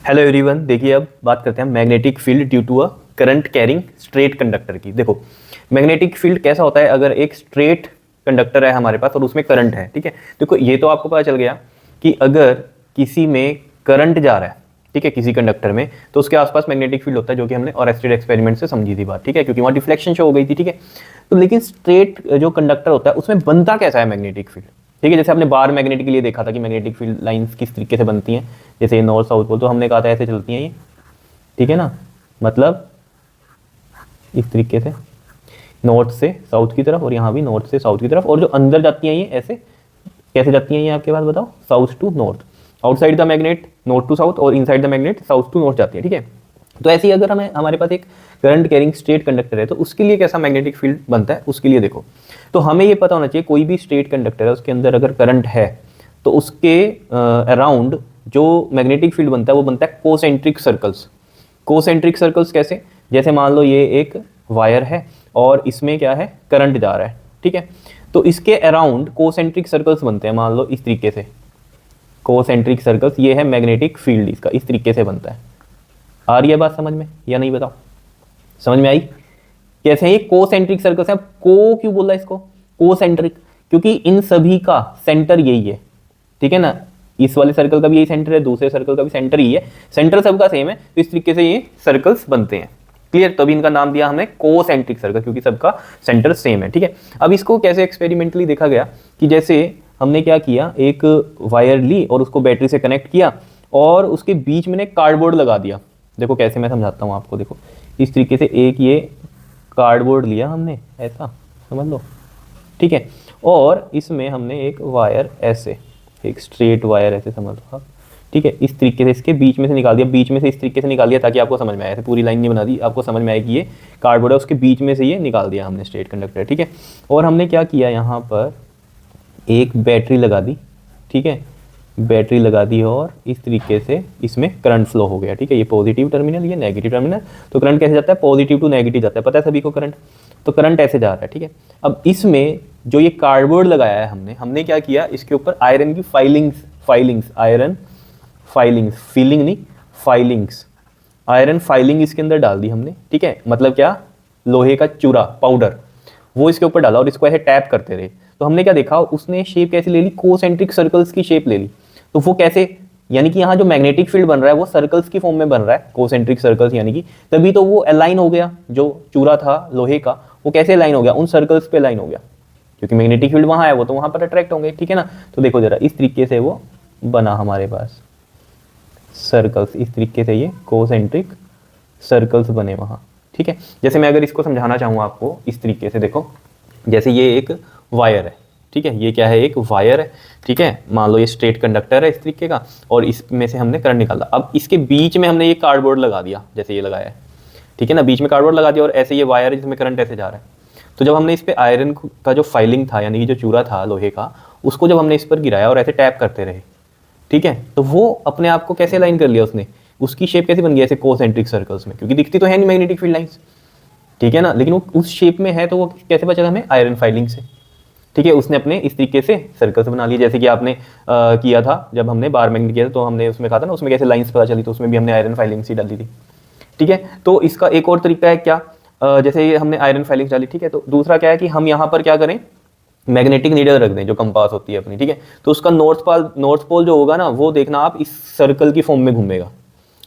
Hello everyone, देखिए अब बात करते हैं magnetic field due to a current carrying straight conductor की। देखो मैग्नेटिक फील्ड कैसा होता है, अगर एक स्ट्रेट कंडक्टर है हमारे पास और उसमें करंट है, ठीक है। देखो ये तो आपको पता चल गया कि अगर किसी में करंट जा रहा है, ठीक है, किसी कंडक्टर में, तो उसके आसपास मैग्नेटिक फील्ड होता है, जो कि हमने ऑरेस्टेड एक्सपेरिमेंट से समझी थी बात, ठीक है, क्योंकि वहाँ डिफ्लेक्शन शो हो गई थी, ठीक है। तो लेकिन स्ट्रेट जो कंडक्टर होता है उसमें बनता कैसा है मैग्नेटिक फील्ड, ठीक है। जैसे आपने बार मैग्नेट के लिए देखा था कि मैग्नेटिक फील्ड लाइंस किस तरीके से बनती हैं, जैसे नॉर्थ साउथ पोल, तो हमने कहा था ऐसे चलती हैं ये, ठीक है ना, मतलब इस तरीके से नॉर्थ से साउथ की तरफ, और यहाँ भी नॉर्थ से साउथ की तरफ, और जो अंदर जाती हैं ये ऐसे कैसे जाती हैं ये आपके पास बताओ, south to north, outside the magnet north to south, और inside the magnet south to north जाती है, ठीक है। तो ऐसे ही अगर हमारे पास एक करंट कैरिंग स्ट्रेट कंडक्टर है तो उसके लिए कैसा मैग्नेटिक फील्ड बनता है, उसके लिए देखो, तो हमें ये पता होना चाहिए कोई भी स्ट्रेट कंडक्टर है उसके अंदर अगर करंट है तो उसके अराउंड जो मैग्नेटिक फील्ड बनता है वो बनता है कोसेंट्रिक सर्कल्स। कोसेंट्रिक सर्कल्स कैसे, जैसे मान लो ये एक वायर है और इसमें क्या है, करंट जा रहा है, ठीक है, तो इसके अराउंड कोसेंट्रिक सर्कल्स बनते हैं, मान लो इस तरीके से कोसेंट्रिक सर्कल्स, ये है मैग्नेटिक फील्ड, इसका इस तरीके से बनता है। आ रही है बात समझ में या नहीं, बताओ समझ में आई कैसे है ये कोसेंट्रिक सर्कल्स है। को क्यों बोला इसको कोसेंट्रिक, क्योंकि इन सभी का सेंटर यही है, ठीक है ना, इस वाले सर्कल का भी यही सेंटर है, दूसरे सर्कल का भी सेंटर यही है, सेंटर सबका सेम है, तो इस तरीके से ये सर्कल्स बनते हैं। क्लियर, तभी इनका नाम दिया हमने कोसेंट्रिक सर्कल, क्योंकि सबका सेंटर सेम है, ठीक है। अब इसको कैसे एक्सपेरिमेंटली देखा गया कि जैसे हमने क्या किया, एक वायर ली और उसको बैटरी से कनेक्ट किया और उसके बीच में एक कार्डबोर्ड लगा दिया। देखो कैसे, मैं समझाता हूँ आपको, देखो इस तरीके से एक ये कार्डबोर्ड लिया हमने, ऐसा समझ लो, ठीक है, और इसमें हमने एक वायर ऐसे, एक स्ट्रेट वायर ऐसे समझ लो आप, ठीक है, इस तरीके से इसके बीच में से निकाल दिया, बीच में से इस तरीके से निकाल दिया ताकि आपको समझ में आए, ऐसे पूरी लाइन नहीं बना दी, आपको समझ में आए कि ये कार्डबोर्ड है, उसके बीच में से ये निकाल दिया हमने स्ट्रेट कंडक्टर, ठीक है। और हमने क्या किया, यहाँ पर एक बैटरी लगा दी, ठीक है, बैटरी लगा दी और इस तरीके से इसमें करंट फ्लो हो गया, ठीक है, ये पॉजिटिव टर्मिनल, ये नेगेटिव टर्मिनल, तो करंट कैसे जाता है, पॉजिटिव टू नेगेटिव जाता है, पता है सभी को करंट, तो करंट ऐसे जा रहा है, ठीक है। अब इसमें जो ये कार्डबोर्ड लगाया है हमने क्या किया, इसके ऊपर आयरन की फाइलिंग्स आयरन फाइलिंग्स, फीलिंग नहीं फाइलिंग्स, आयरन फाइलिंग इसके अंदर डाल दी हमने, ठीक है, मतलब क्या, लोहे का चूरा पाउडर, वो इसके ऊपर डाला और इसको ऐसे टैप करते रहे। तो हमने क्या देखा, उसने शेप कैसे ले ली, कोसेंट्रिक सर्कल्स की शेप ले ली। तो वो कैसे, यानी कि यहाँ जो मैग्नेटिक फील्ड बन रहा है वो सर्कल्स की फॉर्म में बन रहा है, कोसेंट्रिक सर्कल्स, यानी कि तभी तो वो अलाइन हो गया, जो चूरा था लोहे का वो कैसे अलाइन हो गया, उन सर्कल्स पे अलाइन हो गया, क्योंकि मैग्नेटिक फील्ड वहाँ है, वो तो वहाँ पर अट्रैक्ट होंगे, ठीक है ना। तो देखो जरा इस तरीके से वो बना हमारे पास सर्कल्स, इस तरीके से ये कोसेंट्रिक सर्कल्स बने वहाँ, ठीक है। जैसे मैं अगर इसको समझाना चाहूँ आपको इस तरीके से, देखो जैसे ये एक वायर है, ठीक है, ये क्या है, एक वायर है, ठीक है, मान लो ये स्ट्रेट कंडक्टर है इस तरीके का, और इसमें से हमने करंट निकाला, अब इसके बीच में हमने ये कार्डबोर्ड लगा दिया, जैसे ये लगाया है, ठीक है ना, बीच में कार्डबोर्ड लगा दिया और ऐसे ये वायर है जिसमें करंट ऐसे जा रहा है। तो जब हमने इस पर आयरन का जो फाइलिंग था, यानी कि जो चूरा था लोहे का, उसको जब हमने इस पर गिराया और ऐसे टैप करते रहे, ठीक है, तो वो अपने आप को कैसे लाइन कर लिया उसने, उसकी शेप कैसे बन गई ऐसे कोसेंट्रिक सर्कल्स में, क्योंकि दिखती तो है नहीं मैग्नेटिक फील्ड लाइंस, ठीक है ना, लेकिन वो उस शेप में है, तो वो कैसे बचा हमें, आयरन फाइलिंग से, ठीक है। उसने अपने इस तरीके से सर्कल्स बना लिए, जैसे कि आपने किया था जब हमने बार मैग्नेट किया था, तो हमने उसमें कहा था ना, उसमें कैसे लाइंस पता चली, तो उसमें भी हमने आयरन फाइलिंग सी डाली थी, ठीक है। तो इसका एक और तरीका है क्या, जैसे ये हमने आयरन फाइलिंग डाली, ठीक है, तो दूसरा क्या है कि हम यहाँ पर क्या करें, मैग्नेटिक नीडल रख दें, जो कंपास होती है अपनी, ठीक है, तो उसका नॉर्थ पोल जो होगा ना, वो देखना आप इस सर्कल की फॉर्म में घूमेगा,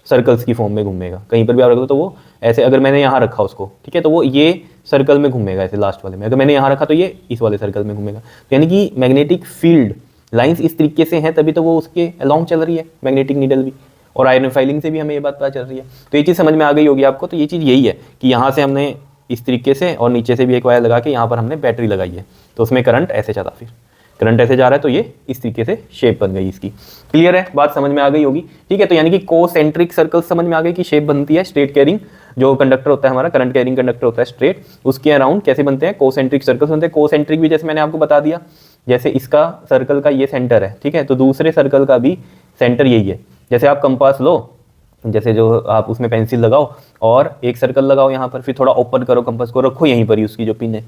सर्कल्स की फॉर्म में घूमेगा, कहीं पर भी आप रख दो तो वो ऐसे, अगर मैंने यहाँ रखा उसको, ठीक है, तो वो ये सर्कल में घूमेगा ऐसे लास्ट वाले में, अगर मैंने यहाँ रखा तो ये इस वाले सर्कल में घूमेगा, तो यानी कि मैग्नेटिक फील्ड लाइंस इस तरीके से हैं, तभी तो वो उसके अलॉन्ग चल रही है मैग्नेटिक नीडल भी, और आयरन फाइलिंग से भी हमें ये बात पता चल रही है। तो ये चीज़ समझ में आ गई होगी आपको। तो ये चीज़ यही है कि यहाँ से हमने इस तरीके से और नीचे से भी एक वायर लगा के यहाँ पर हमने बैटरी लगाई है, तो उसमें करंट ऐसे चला, फिर करंट ऐसे जा रहा है, तो ये इस तरीके से शेप बन गई इसकी। क्लियर है, बात समझ में आ गई होगी, ठीक है। तो यानी कि कोसेंट्रिक सर्कल समझ में आ गई कि शेप बनती है, स्ट्रेट कैरिंग जो कंडक्टर होता है हमारा, करंट कैरिंग कंडक्टर होता है स्ट्रेट, उसके अराउंड कैसे बनते हैं, कोसेंट्रिक सर्कल्स बनते हैं। कोसेंट्रिक भी जैसे मैंने आपको बता दिया, जैसे इसका सर्कल का ये सेंटर है, ठीक है, तो दूसरे सर्कल का भी सेंटर यही है। जैसे आप कंपास लो, जैसे जो आप उसमें पेंसिल लगाओ और एक सर्कल लगाओ यहाँ पर, फिर थोड़ा ओपन करो कंपास को, रखो यहीं पर ही उसकी जो पिन है,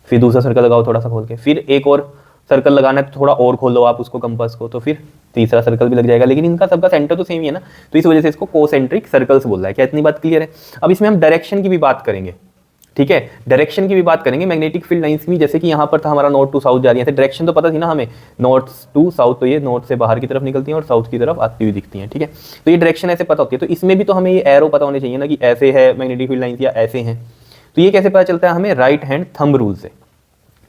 फिर दूसरा सर्कल लगाओ थोड़ा सा खोल के, फिर एक और सर्कल लगाना है तो थोड़ा और खोलो आप उसको कंपास को, तो फिर तीसरा सर्कल भी लग जाएगा, लेकिन इनका सबका सेंटर तो सेम ही है ना, तो इस वजह से इसको कोसेंट्रिक सर्कल्स बोल रहा है। क्या इतनी बात क्लियर है? अब इसमें हम डायरेक्शन की भी बात करेंगे, ठीक है, डायरेक्शन की भी बात करेंगे मैग्नेटिक फील्ड लाइंस की। जैसे कि यहाँ पर था हमारा नॉर्थ टू साउथ जा रही है, डायरेक्शन तो पता थी ना हमें, नॉर्थ टू साउथ, तो ये नॉर्थ से बाहर की तरफ निकलती हैं और साउथ की तरफ आती हुई दिखती हैं, ठीक है। तो ये डायरेक्शन ऐसे पता होती है, तो इसमें भी तो हमें ये एरो पता होने चाहिए ना कि ऐसे है मैग्नेटिक फील्ड लाइंस या ऐसे हैं। तो ये कैसे पता चलता है हमें? राइट हैंड थंब रूल से,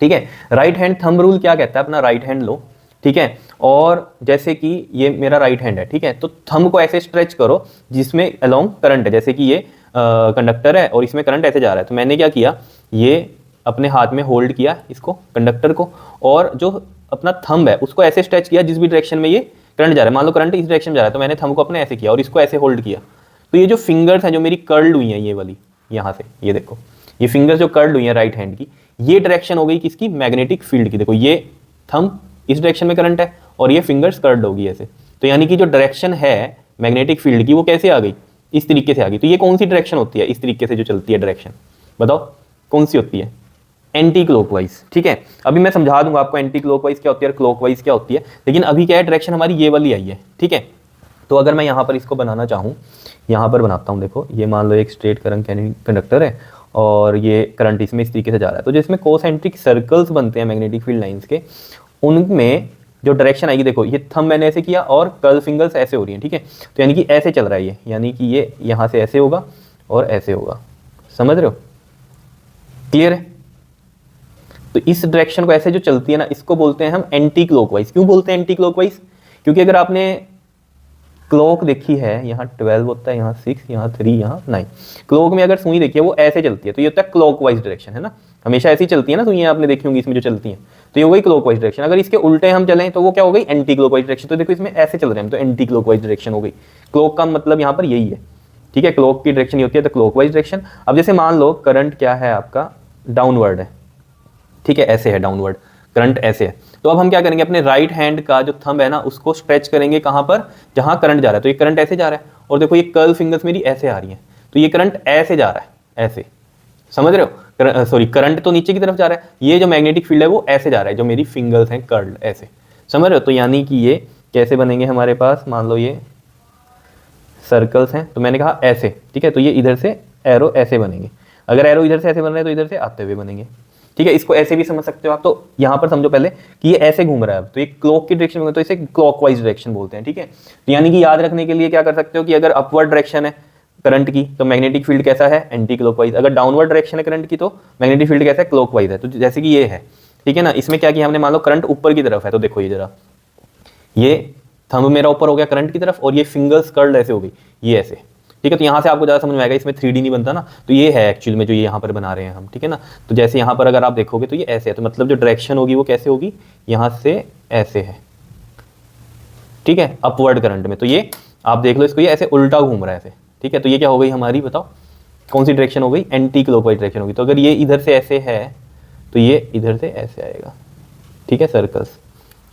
ठीक है। राइट हैंड थंब रूल क्या कहता है? अपना राइट हैंड लो, ठीक है, और जैसे कि ये मेरा राइट हैंड है, ठीक है, तो थंब को ऐसे स्ट्रेच करो जिसमें अलोंग करंट है, जैसे कि ये कंडक्टर है और इसमें करंट ऐसे जा रहा है। तो मैंने क्या किया, ये अपने हाथ में होल्ड किया इसको, कंडक्टर को, और जो अपना थंब है उसको ऐसे स्ट्रेच किया जिस भी डायरेक्शन में ये करंट जा रहा है। मान लो करंट इस डायरेक्शन में जा रहा है, तो मैंने थंब को अपने ऐसे किया और इसको ऐसे होल्ड किया। तो ये जो फिंगर्स हैं जो मेरी कर्ल्ड हुई हैं, ये वाली यहाँ से, ये देखो ये फिंगर्स जो कर्ल्ड हुई हैं राइट हैंड की, ये डायरेक्शन हो गई किसकी? मैग्नेटिक फील्ड की। देखो ये थंब इस डायरेक्शन में करंट है और ये फिंगर्स कर्ल्ड होगी ऐसे। तो यानी कि जो डायरेक्शन है मैग्नेटिक फील्ड की वो कैसे आ गई? इस तरीके से आ गई। तो ये कौन सी डायरेक्शन होती है इस तरीके से जो चलती है डायरेक्शन? बताओ कौन सी होती है? एंटी क्लॉकवाइज, ठीक है। अभी मैं समझा दूंगा आपको एंटी क्लॉकवाइज क्या होती है और क्लॉकवाइज क्या होती है, लेकिन अभी क्या है, डायरेक्शन हमारी ये वाली आई है, ठीक है। तो अगर मैं यहाँ पर इसको बनाना चाहूँ, यहाँ पर बनाता हूँ, देखो ये मान लो एक स्ट्रेट करंट कंडक्टर है और ये करंट इसमें इस तरीके से जा रहा है। तो जिसमें कोसेंट्रिक सर्कल्स बनते हैं मैग्नेटिक फील्ड लाइंस के, उनमें जो डायरेक्शन आएगी, देखो ये थंब मैंने ऐसे किया और कर्ल फिंगर्स ऐसे हो रही हैं, ठीक है। तो यानी कि ऐसे चल रहा है ये, यानी कि ये यहाँ से ऐसे होगा और ऐसे होगा, समझ रहे हो? क्लियर है? तो इस डायरेक्शन को ऐसे जो चलती है ना, इसको बोलते हैं हम एंटी क्लॉकवाइज। क्यों बोलते हैं एंटी क्लॉकवाइज? क्योंकि अगर आपने क्लॉक देखी है, यहाँ 12 होता है, यहाँ 6, यहाँ 3, यहाँ 9, क्लॉक में अगर सुई देखी है वो ऐसे चलती है, तो ये होता है क्लॉकवाइज डायरेक्शन, है ना। हमेशा ऐसी चलती है ना सुइयां, आपने देखी होंगी इसमें जो चलती हैं, तो ये हो गई क्लॉकवाइज डायरेक्शन। अगर इसके उल्टे हम चलें तो वो क्या हो गई? Anti clockwise direction. तो देखो इसमें ऐसे चल रहे हैं तो एंटी क्लॉकवाइज डायरेक्शन हो गई। क्लॉक का मतलब यहाँ पर यही है, ठीक है, क्लॉक की डायरेक्शन ये होती है तो क्लॉकवाइज डायरेक्शन। अब जैसे मान लो करंट क्या है आपका? डाउनवर्ड है, ठीक है, ऐसे है डाउनवर्ड करंट, ऐसे है। तो अब हम क्या करेंगे, अपने राइट हैंड का जो थंब है ना उसको स्ट्रेच करेंगे कहाँ पर? जहाँ करंट जा रहा है। तो ये करंट ऐसे जा रहा है और देखो ये कर्ल फिंगर्स मेरी ऐसे आ रही हैं, तो ये करंट ऐसे जा रहा है, ऐसे, समझ रहे हो? सॉरी, करंट तो नीचे की तरफ जा रहा है, ये जो मैग्नेटिक फील्ड है वो ऐसे जा रहा है, जो मेरी फिंगर्स हैं कर्ल्ड ऐसे, समझ रहे हो? तो यानी कि ये कैसे बनेंगे हमारे पास? मान लो ये सर्कल्स हैं, तो मैंने कहा ऐसे, ठीक है, तो ये इधर से एरो ऐसे बनेंगे। अगर एरो इधर से ऐसे बन रहे हैं तो इधर से आते हुए बनेंगे, ठीक है। इसको ऐसे भी समझ सकते हो आप। तो यहाँ पर समझो पहले कि ये ऐसे घूम रहा है, तो ये क्लॉक की डायरेक्शन में, तो इसे क्लॉकवाइज डायरेक्शन बोलते हैं, ठीक है। तो यानी कि याद रखने के लिए क्या कर सकते हो कि अगर अपवर्ड डायरेक्शन है करंट की तो मैग्नेटिक फील्ड कैसा है? Anti clockwise. अगर डाउनवर्ड डायरेक्शन है करंट की तो मैग्नेटिक फील्ड कैसा है? क्लॉकवाइज है। तो जैसे कि ये है, ठीक है ना, इसमें क्या किया हमने, मान लो करंट ऊपर की तरफ है, तो देखो ये जरा, ये थंब मेरा ऊपर हो गया करंट की तरफ और ये फिंगर्स कर्ल्ड ऐसे हो गई, ये ऐसे, ठीक है। तो यहाँ से आपको ज़्यादा समझ में आएगा, इसमें 3D नहीं बनता ना, तो ये है एक्चुअल में जो ये यहाँ पर बना रहे हैं हम, ठीक है ना। तो जैसे यहाँ पर अगर आप देखोगे तो ये ऐसे है, तो मतलब जो डायरेक्शन होगी वो कैसे होगी? यहाँ से ऐसे है, ठीक है, अपवर्ड करंट में। तो ये आप देख लो इसको, ये ऐसे उल्टा घूम रहा है ऐसे, ठीक है। तो ये क्या हो गई हमारी? बताओ कौन सी डायरेक्शन हो गई? एंटी क्लॉकवाइज डायरेक्शन होगी। तो अगर ये इधर से ऐसे है तो ये इधर से ऐसे आएगा, ठीक है, सर्कल्स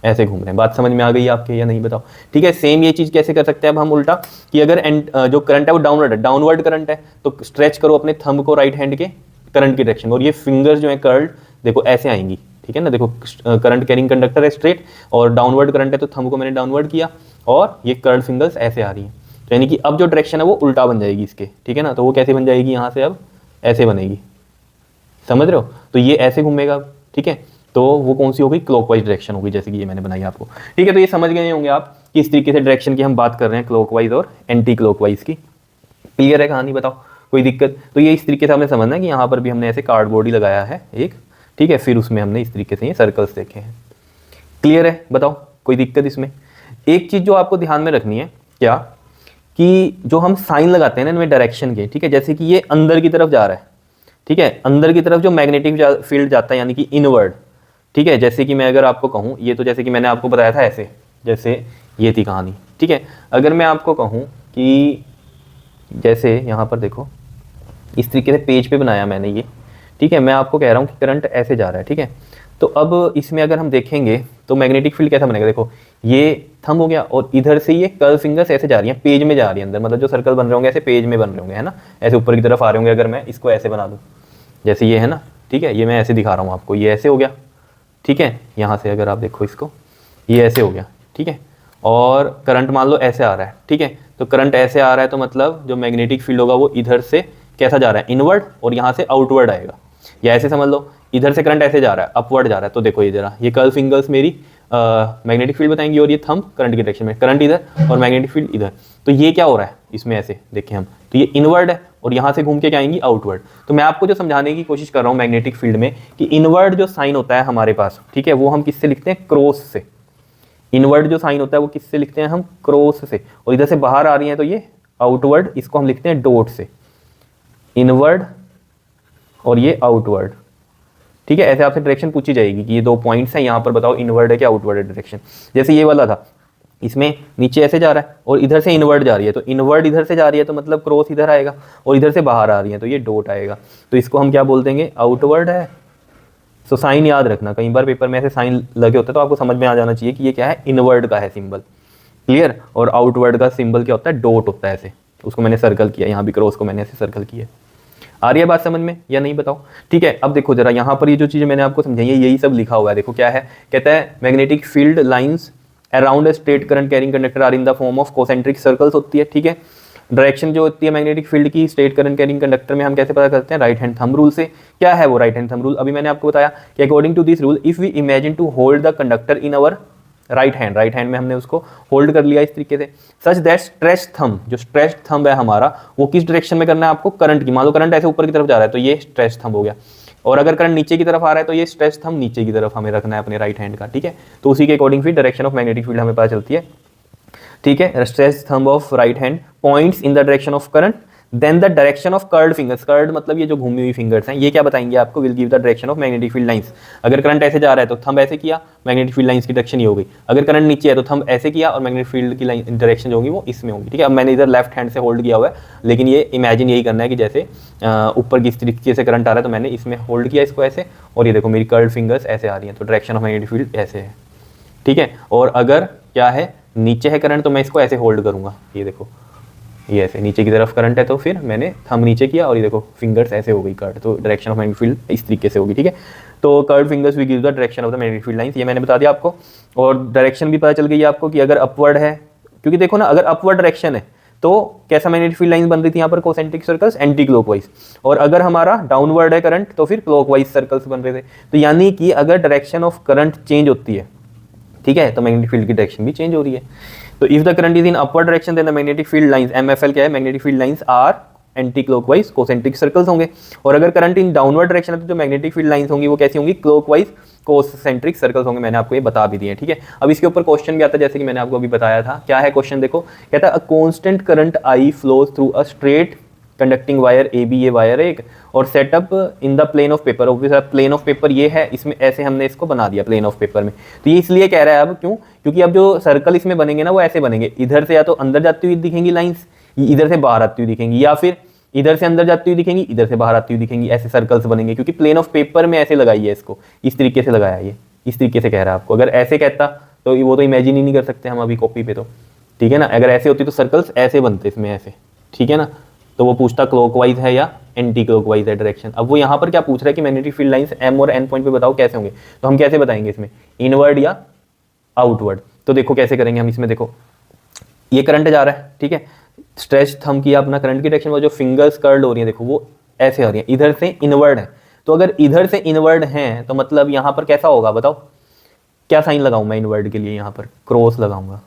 ऐसे घूम रहे हैं। बात समझ में आ गई आपके या नहीं? बताओ, ठीक है। सेम ये चीज़ कैसे कर सकते हैं अब हम उल्टा, कि अगर जो करंट है वो डाउनवर्ड है, डाउनवर्ड करंट है, तो स्ट्रेच करो अपने थंब को राइट हैंड के करंट की डायरेक्शन, और ये फिंगर्स जो है कर्ल्ड देखो ऐसे आएंगी, ठीक है ना। देखो करंट कैरिंग कंडक्टर है स्ट्रेट और डाउनवर्ड करंट है, तो थंब को मैंने डाउनवर्ड किया और ये कर्ल्ड फिंगर्स ऐसे आ रही हैं। तो यानी कि अब जो डायरेक्शन है वो उल्टा बन जाएगी इसके, ठीक है ना। तो वो कैसे बन जाएगी? यहाँ से अब ऐसे बनेगी, समझ रहे हो? तो ये ऐसे घूमेगा, ठीक है। तो वो कौन सी होगी? क्लॉकवाइज डायरेक्शन होगी, जैसे कि ये मैंने बनाई आपको, ठीक है। तो ये समझ गए होंगे आप कि इस तरीके से डायरेक्शन की हम बात कर रहे हैं, क्लॉकवाइज और एंटी क्लॉकवाइज की। क्लियर है कहानी? बताओ कोई दिक्कत? तो ये इस तरीके से हमने समझना है कि यहाँ पर भी हमने ऐसे कार्डबोर्ड ही लगाया है एक, ठीक है, फिर उसमें हमने इस तरीके से ये सर्कल्स देखे हैं। क्लियर है? बताओ कोई दिक्कत इसमें? एक चीज़ जो आपको ध्यान में रखनी है, क्या कि जो हम साइन लगाते हैं ना इनमें डायरेक्शन के, ठीक है, जैसे कि ये अंदर की तरफ जा रहा है, ठीक है, अंदर की तरफ जो मैग्नेटिक फील्ड जाता है यानी कि इनवर्ड, ठीक है। जैसे कि मैं अगर आपको कहूँ, ये तो जैसे कि मैंने आपको बताया था ऐसे, जैसे ये थी कहानी, ठीक है। अगर मैं आपको कहूँ कि जैसे यहाँ पर देखो इस तरीके से पेज पे बनाया मैंने ये, ठीक है, मैं आपको कह रहा हूँ कि करंट ऐसे जा रहा है, ठीक है। तो अब इसमें अगर हम देखेंगे तो मैग्नेटिक फील्ड कैसा बनेगा? देखो ये थंब हो गया और इधर से ये कर्ल फिंगर्स ऐसे जा रही हैं, पेज में जा रही है अंदर, मतलब जो सर्कल बन रहे होंगे ऐसे पेज में बन रहे होंगे, है ना, ऐसे ऊपर की तरफ आ रहे होंगे। अगर मैं इसको ऐसे बना दूँ, जैसे ये है ना, ठीक है, ये मैं ऐसे दिखा रहा हूँ आपको, ये ऐसे हो गया, ठीक है। यहाँ से अगर आप देखो इसको, ये ऐसे हो गया, ठीक है, और करंट मान लो ऐसे आ रहा है, ठीक है। तो करंट ऐसे आ रहा है तो मतलब जो मैग्नेटिक फील्ड होगा वो इधर से कैसा जा रहा है, इनवर्ड, और यहाँ से आउटवर्ड आएगा। या ऐसे समझ लो, इधर से करंट ऐसे जा रहा है, अपवर्ड जा रहा है। तो देखो ये जरा, ये कर्ल फिंगर्स मेरी मैग्नेटिक फील्ड बताएंगे, और ये थंब करंट की डायरेक्शन में, करंट इधर और मैग्नेटिक फील्ड इधर। तो ये क्या हो रहा है इसमें, ऐसे देखें हम, तो ये इनवर्ड है और यहाँ से घूम के क्या आएंगी, आउटवर्ड। तो मैं आपको जो समझाने की कोशिश कर रहा हूँ मैग्नेटिक फील्ड में, कि इनवर्ड जो साइन होता है हमारे पास, ठीक है, वो हम किससे लिखते हैं, क्रॉस से। इनवर्ड जो साइन होता है वो किससे लिखते हैं हम, क्रॉस से। और इधर से बाहर आ रही है तो ये आउटवर्ड, इसको हम लिखते हैं डॉट से, इनवर्ड और ये आउटवर्ड, ठीक है। ऐसे आपसे डायरेक्शन पूछी जाएगी कि ये दो पॉइंट्स हैं, यहाँ पर बताओ इनवर्ड है क्या आउटवर्ड है डायरेक्शन। जैसे ये वाला था, इसमें नीचे ऐसे जा रहा है और इधर से इनवर्ड जा रही है, तो इनवर्ड इधर से जा रही है तो मतलब क्रॉस इधर आएगा, और इधर से बाहर आ रही है तो ये डॉट आएगा। तो इसको हम क्या बोल देंगे, आउटवर्ड है। सो साइन याद रखना, कई बार पेपर में ऐसे साइन लगे होते हैं तो आपको समझ में आ जाना चाहिए कि ये क्या है, इनवर्ड का है सिंबल, क्लियर। और आउटवर्ड का सिंबल क्या होता है, डॉट होता है ऐसे, उसको मैंने सर्कल किया, यहाँ भी क्रॉस को मैंने ऐसे सर्कल किया। आ रही है बात समझ में या नहीं बताओ, ठीक है। अब देखो जरा, यहाँ पर ये जो चीज़ें मैंने आपको समझाई है यही सब लिखा हुआ है। देखो क्या है, कहता है magnetic field lines around a straight current carrying conductor are in the form of concentric circles होती है, ठीक है। डायरेक्शन जो होती है मैग्नेटिक फील्ड की स्ट्रेट करंट कैरिंग कंडक्टर में हम कैसे पता करते हैं, राइट हैंड थंब रूल से। क्या है वो राइट हैंड थंब रूल, अभी मैंने आपको बताया कि according to this rule if we imagine to hold the conductor in our right hand में हमने उसको होल्ड कर लिया इस तरीके से, सच दैट स्ट्रेच थंब, जो स्ट्रेच थंब है हमारा वो किस डायरेक्शन में करना है आपको, करंट की। मान लो करंट ऐसे ऊपर की तरफ जा रहा है तो ये स्ट्रेच थंब हो गया, और अगर करंट नीचे की तरफ आ रहा है तो ये स्ट्रेच थंब नीचे की तरफ हमें रखना है अपने राइट हैंड का, ठीक है। तो उसी के अकॉर्डिंग फिर डायरेक्शन ऑफ मैग्नेटिक फील्ड हमें पता चलती है, ठीक है। Stretch thumb of right hand points in the direction of current, then the direction of curled fingers, curled मतलब ये जो घूमी हुई फिंगर्स हैं, ये क्या बताएंगे आपको, will give the direction of magnetic field lines. अगर करंट ऐसे जा रहा है तो थंब ऐसे किया, मैग्नेटिक फील्ड लाइंस की डायरेक्शन ये हो गई। अगर करंट नीचे है तो थंब ऐसे किया और मैग्नेटिक फील्ड की लाइन डायरेक्शन जो होगी वो इसमें होगी, ठीक है। अब मैंने इधर लेफ्ट हैंड से होल्ड किया हुआ है, लेकिन ये इमेजिन यही करना है कि जैसे ऊपर किस तरीके से करंट आ रहा है तो मैंने इसमें होल्ड किया इसको ऐसे, और ये देखो मेरी कर्ल्ड फिंगर्स ऐसे आ रही हैं, तो डायरेक्शन ऑफ मैग्नेटिक फील्ड ऐसे है, ठीक है। और अगर क्या है, नीचे है करंट तो मैं इसको ऐसे होल्ड करूंगा, ये देखो ये ऐसे नीचे की तरफ करंट है तो फिर मैंने थंब नीचे किया और ये देखो फिंगर्स ऐसे हो गई कर्ड, तो डायरेक्शन ऑफ मैग्नेटिक फील्ड इस तरीके से होगी, ठीक है। तो curled fingers we give the direction of the magnetic field lines, ये मैंने बता दिया आपको। और डायरेक्शन भी पता चल गई आपको कि अगर अपवर्ड है, क्योंकि देखो ना अगर अपवर्ड डायरेक्शन है तो कैसा मैग्नेटिक फील्ड लाइन बन रही थी यहाँ पर, कोसेंट्रिक सर्कल्स एंटी क्लॉकवाइज, और अगर हमारा डाउनवर्ड है करंट तो फिर क्लॉकवाइज सर्कल्स बन रहे थे। तो यानी कि अगर डायरेक्शन ऑफ करंट चेंज होती है, ठीक है, तो मैग्नेटिक फील्ड की डायरेक्शन भी चेंज हो रही है। तो if the current is in upward direction then the magnetic field lines, MFL क्या है, magnetic field lines are anti clockwise concentric circles होंगे। और अगर करंट इन डाउनवर्ड डायरेक्शन है तो जो मैग्नेटिक फील्ड लाइंस होंगी वो कैसी होंगी, क्लॉकवाइज कोसेंट्रिक सर्कल्स होंगे। मैंने आपको ये बता भी दिए, ठीक है। अब इसके ऊपर क्वेश्चन भी आता है, जैसे कि मैंने आपको अभी बताया था। क्या है क्वेश्चन, देखो कहता है a constant current I flows through a straight conducting wire A B, ये वायर एक, और setup in the plane of paper, obviously plane of paper ये है, इसमें ऐसे हमने इसको बना दिया प्लेन ऑफ पेपर में। तो ये इसलिए कह रहा है अब, क्यों, क्योंकि अब जो सर्कल इसमें बनेंगे ना वो ऐसे बनेंगे, इधर से या तो अंदर जाती हुई दिखेंगी लाइंस, इधर से बाहर आती हुई दिखेंगी, या फिर इधर से अंदर जाती हुई दिखेंगी, इधर से बाहर आती हुई दिखेंगी, ऐसे सर्कल्स बनेंगे, क्योंकि प्लेन ऑफ पेपर में ऐसे लगाई है इसको, इस तरीके से लगाया, ये इस तरीके से कह रहा है आपको। अगर ऐसे कहता तो वो तो इमेजिन ही नहीं कर सकते हम अभी कॉपी पे, तो ठीक है ना। अगर ऐसे होती तो सर्कल्स ऐसे बनते इसमें ऐसे, ठीक है ना। तो वो पूछता क्लॉकवाइज है या एंटी क्लॉकवाइज है डायरेक्शन। अब वो यहाँ पर क्या पूछ रहा है कि मैग्नेटिक फील्ड लाइंस एम और एन पॉइंट पे बताओ कैसे होंगे, तो हम कैसे बताएंगे इसमें, इनवर्ड या आउटवर्ड। तो देखो कैसे करेंगे हम इसमें, देखो ये करंट जा रहा है, ठीक है, स्ट्रेच थंब किया अपना करंट की डायरेक्शन, वो जो फिंगर्स कर्ल्ड हो रही है देखो वो ऐसे आ रही है, इधर से इनवर्ड है। तो अगर इधर से इनवर्ड है तो मतलब यहाँ पर कैसा होगा बताओ, क्या साइन लगाऊं मैं इनवर्ड के लिए, यहाँ पर क्रॉस लगाऊंगा।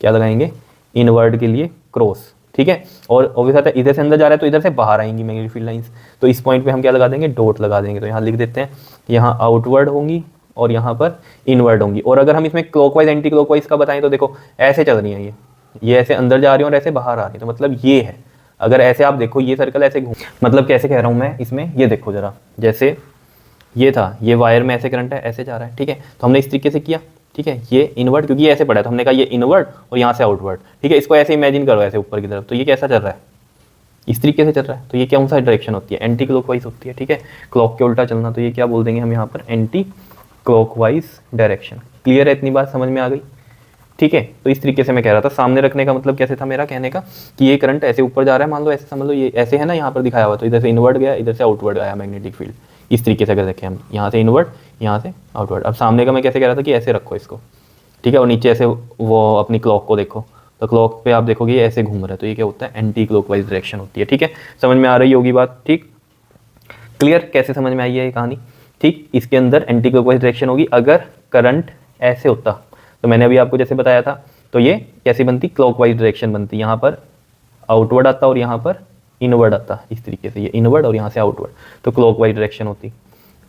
क्या लगाएंगे, इनवर्ड के लिए क्रॉस, ठीक है। और ऑब्वियस इधर से अंदर जा रहा है तो इधर से बाहर आएंगी मैग्नेटिक फील्ड लाइंस, तो इस पॉइंट पे हम क्या लगा देंगे, डॉट लगा देंगे। तो यहाँ लिख देते हैं यहाँ आउटवर्ड होंगी और यहाँ पर इनवर्ड होंगी। और अगर हम इसमें क्लॉकवाइज एंटी क्लॉकवाइज का बताएं तो देखो ऐसे चल रही है, ये ऐसे अंदर जा रही है और ऐसे बाहर आ रही है, तो मतलब ये है। अगर ऐसे आप देखो ये सर्कल ऐसे घूम, मतलब कैसे कह रहा हूँ मैं इसमें, ये देखो जरा, जैसे ये था, ये वायर में ऐसे करंट है, ऐसे जा रहा है, ठीक है। तो हमने इस तरीके से किया, ठीक है, ये इनवर्ड, क्योंकि ये ऐसे पड़ा है तो हमने कहा ये इनवर्ड और यहाँ से आउटवर्ड, ठीक है। इसको ऐसे इमेजिन करो ऐसे ऊपर की तरफ, तो ये कैसा चल रहा है, इस तरीके से चल रहा है। तो ये कौन सा डायरेक्शन होती है, एंटी क्लॉकवाइज होती है, ठीक है। क्लॉक के उल्टा चलना, तो ये क्या बोल देंगे हम यहाँ पर, एंटी क्लॉकवाइज डायरेक्शन। क्लियर है, इतनी बात समझ में आ गई, ठीक है। तो इस तरीके से मैं कह रहा था, सामने रखने का मतलब कैसे था मेरा कहने का, कि ये करंट ऐसे ऊपर जा रहा है, मान लो ऐसे समझ लो, ये ऐसे है ना यहाँ पर दिखाया हुआ, तो इधर से इनवर्ड गया, इधर से आउटवर्ड आया मैग्नेटिक फील्ड, इस तरीके से अगर देखें हम, यहाँ से इनवर्ड, यहाँ से आउटवर्ड। अब सामने का मैं कैसे कह रहा था कि ऐसे रखो इसको, ठीक है, और नीचे ऐसे वो अपनी क्लॉक को देखो, तो क्लॉक पे आप देखोगे ये ऐसे घूम रहा है, तो ये क्या होता है, एंटी क्लॉकवाइज डायरेक्शन होती है। ठीक है, समझ में आ रही होगी बात। ठीक, क्लियर, कैसे समझ में आई है ये कहानी। ठीक, इसके अंदर एंटी क्लॉकवाइज डायरेक्शन होगी। अगर करंट ऐसे होता तो मैंने अभी आपको जैसे बताया था, तो ये कैसी बनती, क्लॉकवाइज डायरेक्शन बनती। यहाँ पर आउटवर्ड आता और यहाँ पर इनवर्ड आता, इस तरीके से, ये इनवर्ड और यहाँ से आउटवर्ड, तो क्लॉकवाइज डायरेक्शन होती।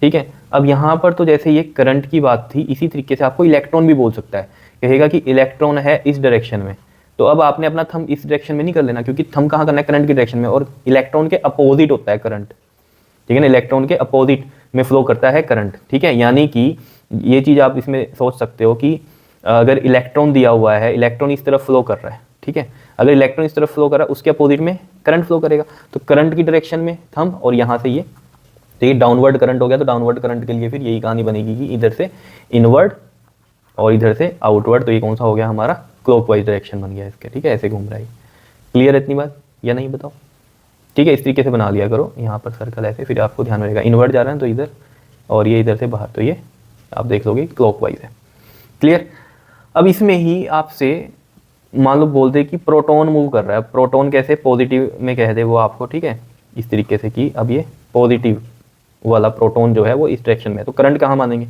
ठीक है, अब यहाँ पर तो जैसे ये करंट की बात थी, इसी तरीके से आपको इलेक्ट्रॉन भी बोल सकता है, कहेगा कि इलेक्ट्रॉन है इस डायरेक्शन में, तो अब आपने अपना थंब इस डायरेक्शन में नहीं कर लेना, क्योंकि थंब कहाँ करना है, करंट की डायरेक्शन में, और इलेक्ट्रॉन के अपोजिट होता है करंट। ठीक है ना, इलेक्ट्रॉन के अपोजिट में फ्लो करता है करंट। ठीक है, यानी कि ये चीज़ आप इसमें सोच सकते हो कि अगर इलेक्ट्रॉन दिया हुआ है, इलेक्ट्रॉन इस तरफ फ्लो कर रहा है, ठीक है, अगर इलेक्ट्रॉन इस तरफ फ्लो कर रहा है, उसके अपोजिट में करंट फ्लो करेगा, तो करंट की डायरेक्शन में थंब, और यहाँ से ये, तो ये डाउनवर्ड करंट हो गया, तो डाउनवर्ड करंट के लिए फिर यही कहानी बनेगी कि इधर से इनवर्ड और इधर से आउटवर्ड, तो ये कौन सा हो गया हमारा, क्लॉकवाइज डायरेक्शन बन गया इसके। ठीक है, ऐसे घूम रहा है। क्लियर है इतनी बात या नहीं, बताओ। ठीक है, इस तरीके से बना लिया करो, यहाँ पर सर्कल ऐसे, फिर आपको ध्यान रहेगा इनवर्ड जा रहा है तो इधर, और ये इधर से बाहर, तो ये आप देख लोगे क्लॉकवाइज है। क्लियर। अब इसमें ही आपसे मान लो बोल दे कि प्रोटॉन मूव कर रहा है, प्रोटॉन कैसे, पॉजिटिव में कह दे वो आपको, ठीक है, इस तरीके से कि अब ये पॉजिटिव वाला प्रोटॉन जो है वो इस डायरेक्शन में, तो करंट कहाँ मानेंगे,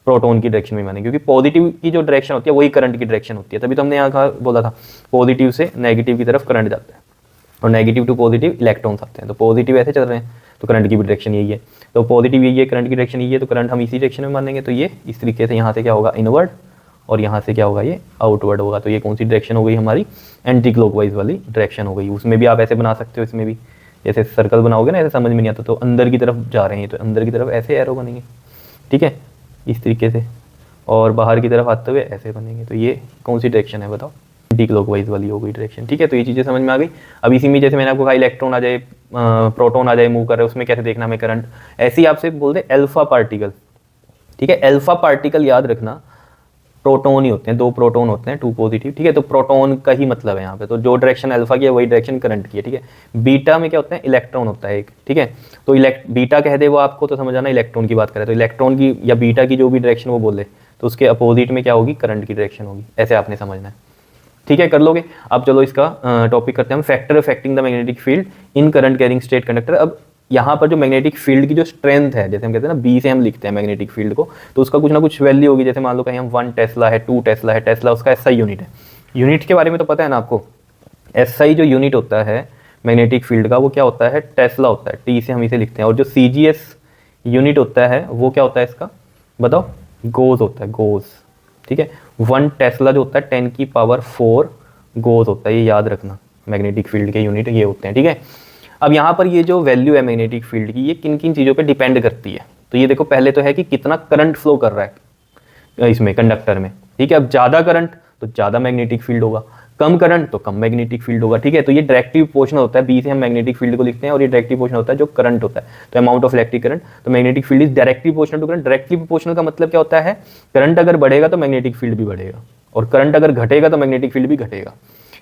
प्रोटॉन की डायरेक्शन में मानेंगे, क्योंकि पॉजिटिव की जो डायरेक्शन होती है वही करंट की डायरेक्शन होती है। तभी तो हमने यहाँ कहा बोला था पॉजिटिव से नेगेटिव की तरफ करंट जाता है, और नेगेटिव टू पॉजिटिव इलेक्ट्रॉन्स आते हैं, तो पॉजिटिव ऐसे चल रहे हैं, तो करंट की भी डायरेक्शन यही है, तो पॉजिटिव यही है, करंट की डायरेक्शन यही है, तो करंट हम इसी डायरेक्शन में मानेंगे, तो ये इस तरीके से यहाँ से क्या होगा, इनवर्ड, और यहाँ से क्या होगा, ये आउटवर्ड होगा। तो ये कौन सी डायरेक्शन हो गई हमारी, एंटी क्लॉकवाइज वाली डायरेक्शन हो गई। उसमें भी आप ऐसे बना सकते हो, इसमें भी जैसे सर्कल बनाओगे ना, ऐसे समझ में नहीं आता, तो अंदर की तरफ जा रहे हैं, तो अंदर की तरफ ऐसे एरो बनेंगे, ठीक है, इस तरीके से, और बाहर की तरफ आते हुए ऐसे बनेंगे, तो ये कौन सी डायरेक्शन है बताओ, एंटी क्लॉकवाइज वाली हो गई डायरेक्शन। ठीक है, तो ये चीज़ें समझ में आ गई। अब इसी में जैसे मैंने आपको कहा इलेक्ट्रॉन आ जाए, प्रोटॉन आ जाए, मूव कर रहे हैं, उसमें कैसे देखना हमें करंट, ऐसे ही आपसे बोल दे अल्फा पार्टिकल। ठीक है, अल्फा पार्टिकल याद रखना, प्रोटॉन ही होते हैं, दो प्रोटॉन होते हैं, टू पॉजिटिव। ठीक है, तो प्रोटॉन का ही मतलब है यहाँ पे, तो जो डायरेक्शन अल्फा की है वही डायरेक्शन करंट की है। ठीक है, बीटा में क्या होता है, इलेक्ट्रॉन होता है एक। ठीक है, तो बीटा कह दे वो आपको, तो समझ आना इलेक्ट्रॉन की बात करें, तो इलेक्ट्रॉन की या बीटा की जो भी डायरेक्शन वो बोले, तो उसके अपोजिट में क्या होगी, करंट की डायरेक्शन होगी। ऐसे आपने समझना है। ठीक है, कर लोगे। अब चलो इसका टॉपिक करते हैं हम, factor affecting the magnetic field in current carrying straight conductor. अब यहाँ पर जो मैग्नेटिक फील्ड की जो स्ट्रेंथ है, जैसे हम कहते हैं ना, बी से हम लिखते हैं मैग्नेटिक फील्ड को, तो उसका कुछ ना कुछ वैल्यू होगी। जैसे मान लो कहीं हम 1 टेस्ला है, 2 टेस्ला है, टेस्ला उसका एसआई यूनिट है। यूनिट के बारे में तो पता है ना आपको, एसआई जो यूनिट होता है मैग्नेटिक फील्ड का वो क्या होता है, टेस्ला होता है, टी से हम इसे लिखते हैं। और जो सीजीएस यूनिट होता है वो क्या होता है इसका, बताओ, गोज होता है, गोज। ठीक है, 1 टेस्ला जो होता है 10 की पावर 4 गोज होता है, ये याद रखना, मैग्नेटिक फील्ड के यूनिट ये होते हैं। ठीक है, अब यहाँ पर ये जो वैल्यू है मैग्नेटिक फील्ड की, ये किन किन चीज़ों पे डिपेंड करती है, तो ये देखो, पहले तो है कि कितना करंट फ्लो कर रहा है इसमें कंडक्टर में। ठीक है, अब ज़्यादा करंट तो ज़्यादा मैग्नेटिक फील्ड होगा, कम करंट तो कम मैग्नेटिक फील्ड होगा। ठीक है, तो ये डायरेक्टिव पोर्शन होता है, बी से हम मैग्नेटिक फील्ड को लिखते हैं, और ये डायरेक्टिव पोर्शन होता है जो करंट होता है, तो अमाउंट ऑफ इलेक्ट्रिक करंट। तो magnetic field is directly proportional to current. Directly proportional का मतलब क्या होता है, करंट अगर बढ़ेगा तो मैग्नेटिक फील्ड भी बढ़ेगा, और करंट अगर घटेगा तो मैग्नेटिक फील्ड भी घटेगा।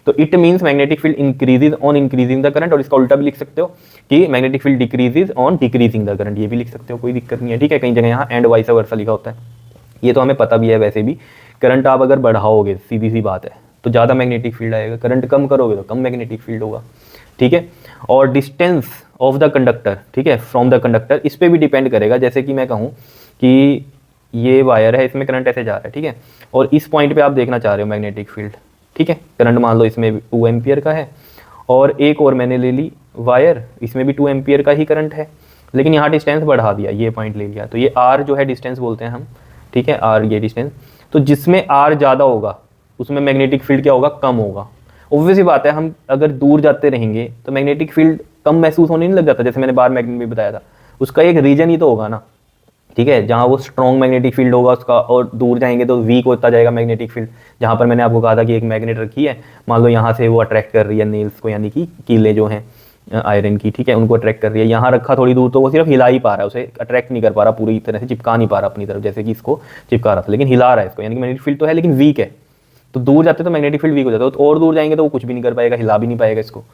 तो it means magnetic field increases on increasing the current, और इसका उल्टा भी लिख सकते हो कि magnetic field decreases on decreasing the current, ये भी लिख सकते हो, कोई दिक्कत नहीं है। ठीक है, कई जगह यहाँ एंड वाइस वर्सा लिखा होता है, ये तो हमें पता भी है। वैसे भी करंट आप अगर बढ़ाओगे, सीधी सी बात है, तो ज़्यादा मैग्नेटिक फील्ड आएगा, करंट कम करोगे तो कम मैग्नेटिक फील्ड होगा। ठीक है, और डिस्टेंस ऑफ द कंडक्टर, ठीक है, फ्रॉम द कंडक्टर, इस पर भी डिपेंड करेगा। जैसे कि मैं कहूँ कि ये वायर है, इसमें करंट ऐसे जा रहा है, ठीक है, और इस पॉइंट पे आप देखना चाह रहे हो मैग्नेटिक फील्ड। ठीक है, करंट मान लो इसमें 2 एम्पियर का है, और एक और मैंने ले ली वायर, इसमें भी 2 एम्पियर का ही करंट है, लेकिन यहाँ डिस्टेंस बढ़ा दिया, ये पॉइंट ले लिया, तो ये आर जो है डिस्टेंस बोलते हैं हम। ठीक है, आर ये डिस्टेंस, तो जिसमें आर ज़्यादा होगा उसमें मैग्नेटिक फील्ड क्या होगा, कम होगा। ऑब्वियस ही बात है, हम अगर दूर जाते रहेंगे तो मैग्नेटिक फील्ड कम महसूस होने नहीं लग जाता। जैसे मैंने बार मैग्नेट में बताया था, उसका एक रीजन ही तो होगा ना। ठीक है, जहाँ वो स्ट्रॉन्ग मैग्नेटिक फील्ड होगा उसका, और दूर जाएंगे तो वीक होता जाएगा मैग्नेटिक फील्ड। जहाँ पर मैंने आपको कहा था कि एक मैग्नेट रखी है, मान लो यहाँ से वो अट्रैक्ट कर रही है नेल्स को, यानी कि कीले जो हैं आयरन की, ठीक है, उनको अट्रैक्ट कर रही है। यहाँ रखा थोड़ी दूर तो वो सिर्फ हिला ही पा रहा है, उसे अट्रैक्ट नहीं कर पा रहा, पूरी तरह से चिपका नहीं पा रहा अपनी तरफ, जैसे कि इसको चिपका रहा था, लेकिन हिला रहा है इसको, यानी कि मैग्नेटिक फील्ड तो है लेकिन वीक है। तो दूर जाते तो मैग्नेटिक फील्ड वीक हो जाता है, तो और दूर जाएंगे तो वो कुछ भी नहीं कर पाएगा, हिला भी नहीं पाएगा इसको,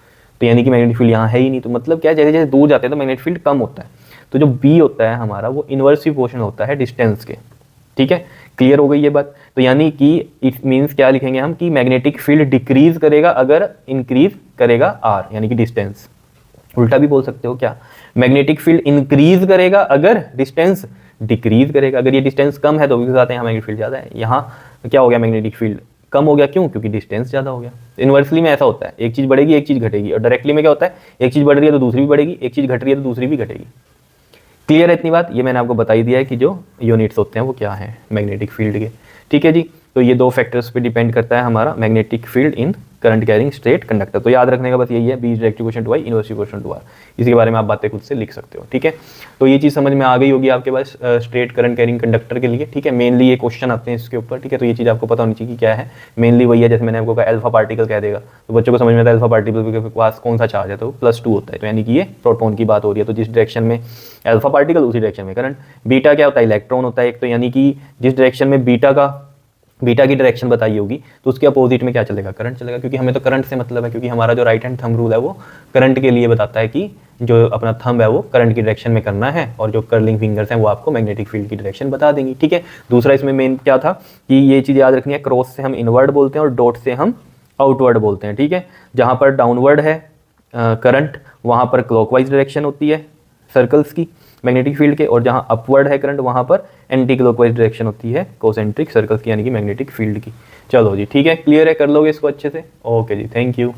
तो यानी कि मैग्नेटिक फील्ड यहाँ है ही नहीं। तो मतलब क्या है, जैसे जैसे दूर जाते हैं तो मैग्नेटिक फील्ड कम होता है। तो जो बी होता है हमारा, वो इन्वर्स प्रोपोर्शनल होता है डिस्टेंस के। ठीक है, क्लियर हो गई ये बात। तो यानी कि इट मीन्स क्या लिखेंगे हम कि मैग्नेटिक फील्ड डिक्रीज करेगा अगर इंक्रीज करेगा आर, यानी कि डिस्टेंस। उल्टा भी बोल सकते हो क्या, मैग्नेटिक फील्ड इंक्रीज करेगा अगर डिस्टेंस डिक्रीज करेगा। अगर ये डिस्टेंस कम है तो भी बताते हैं यहाँ मैग्नेटिक फील्ड ज़्यादा है। यहाँ क्या हो गया, मैग्नेटिक फील्ड कम हो गया, क्यों? क्योंकि डिस्टेंस ज़्यादा हो गया। इन्वर्सली में ऐसा होता है, एक चीज़ बढ़ेगी एक चीज़ घटेगी, और डायरेक्टली में क्या होता है, एक चीज़ बढ़ रही है तो दूसरी भी बढ़ेगी, एक चीज़ घट रही है तो दूसरी भी घटेगी। क्लियर है इतनी बात? ये मैंने आपको बता ही दिया है कि जो यूनिट्स होते हैं वो क्या है मैग्नेटिक फील्ड के। ठीक है जी, तो ये दो फैक्टर्स पे डिपेंड करता है हमारा magnetic field in current carrying straight conductor. तो याद रखने का बस यही है, B direct equation to I inverse equation to R, इसके बारे में आप बातें खुद से लिख सकते हो। ठीक है, तो ये चीज़ समझ में आ गई होगी आपके पास स्ट्रेट करंट कैरिंग कंडक्टर के लिए। ठीक है, मेनली ये क्वेश्चन आते हैं इसके ऊपर। ठीक है, तो ये चीज़ आपको पता होनी चाहिए कि क्या है, मेनली वही है जैसे मैंने आपको कहा अल्फा पार्टिकल कह देगा तो बच्चों को समझ में आता है अल्फा पार्टिकल के पास कौन सा चार्ज है, तो +2 होता है, तो यानी कि ये प्रोटॉन की बात हो रही है। तो जिस डायरेक्शन में अल्फा पार्टिकल उसी डायरेक्शन में करंट। बीटा क्या होता है, इलेक्ट्रॉन होता है एक, तो यानी कि जिस डायरेक्शन में बीटा की डायरेक्शन बताई होगी तो उसके अपोजिट में क्या चलेगा, करंट चलेगा, क्योंकि हमें तो करंट से मतलब है, क्योंकि हमारा जो राइट हैंड थंब रूल है वो करंट के लिए बताता है कि जो अपना थंब है वो करंट की डायरेक्शन में करना है, और जो कर्लिंग फिंगर्स हैं वो आपको मैग्नेटिक फील्ड की डायरेक्शन बता देंगी। ठीक है, दूसरा इसमें मेन क्या था कि ये चीज़ याद रखनी है, क्रॉस से हम इनवर्ड बोलते हैं और डॉट से हम आउटवर्ड बोलते हैं। ठीक है, जहाँ पर डाउनवर्ड है करंट वहाँ पर क्लॉकवाइज डायरेक्शन होती है सर्कल्स की मैग्नेटिक फील्ड के, और जहाँ अपवर्ड है करंट वहाँ पर एंटी क्लॉकवाइज डायरेक्शन होती है कोसेंट्रिक सर्कल्स की, यानी कि मैग्नेटिक फील्ड की। चलो जी ठीक है, क्लियर है, कर लोगे इसको अच्छे से। ओके जी, थैंक यू।